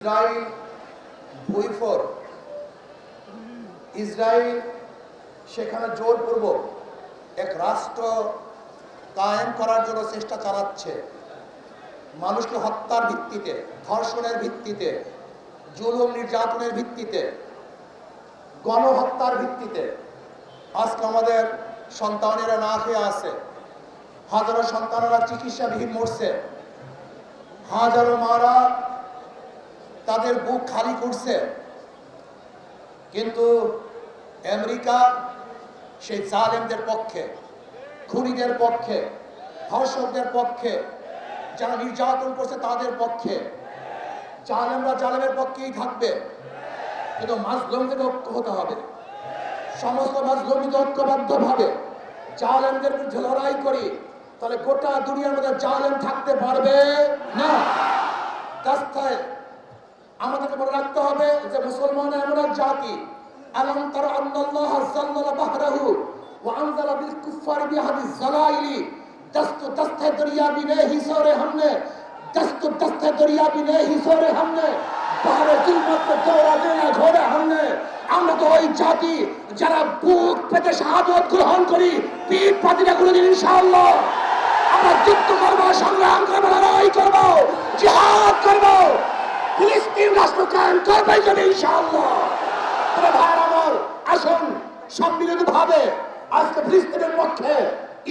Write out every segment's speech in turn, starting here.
Israel ভুইফোর Israel সেখানে জোরপূর্বক এক রাষ্ট্র কায়েম করার জন্য চেষ্টা চালাচ্ছে। মানুষকে হত্যার ভিত্তিতে, ধর্ষণের ভিত্তিতে, জুলুম নির্যাতনের ভিত্তিতে, গণহত্যার ভিত্তিতে আজকে আমাদের সন্তানেরা না খেয়ে আছে। হাজারো সন্তানেরা চিকিৎসাবিহীন মরছে। হাজারো মারা তাদের বুক খালি করছে। কিন্তু আমেরিকা সেই জালেমদের পক্ষে, খুনিদের পক্ষে, ধর্ষকদের পক্ষে, যারা নির্যাতন করছে তাদের পক্ষে। জালেমরা জালেমের পক্ষেই থাকবে, কিন্তু মাজলুমদের ঐক্য হতে হবে। সমস্ত মাজলুমদের ঐক্যবদ্ধভাবে জালেমদের বিরুদ্ধে লড়াই করি, তাহলে গোটা দুনিয়ার মধ্যে জালেম থাকতে পারবে না। রাস্তায় আমাদেরকে মনে রাখতে হবে যে মুসলমান এমন এক জাতি, আলাম তারা আন্নাল্লাহ যাল্লালা বাহরাহু ওয়া আনজালা বিল কুফারি বিহাদিস জালাইলি দস্ত দস্তে দরিয়া भी नहीं सोरे हमने दस्त दस्ते दरिया भी नहीं सोरे हमने বাহরে জুলমত पे दौड़ा देना घोड़े हमने। আমরা তো ওই জাতি যারা বুক পেতে শাহাদাত গ্রহণ করি, পিঠ পাতিরা কোনদিন ইনশাআল্লাহ আমরা যুদ্ধ করব, সংগ্রাম করব, লড়াই করব, জিহাদ করব, ফিলিস্তিন রাষ্ট্র কায়েম করবে ইনশাআল্লাহ। তবে ভাই আমার, আসুন সম্মিলিতভাবে আজকে ফিলিস্তিনের পক্ষে,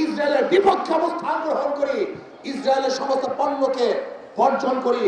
ইসরায়েলের বিপক্ষে অবস্থান গ্রহণ করি, ইসরায়েলের সমস্ত পণ্যকে বর্জন করি।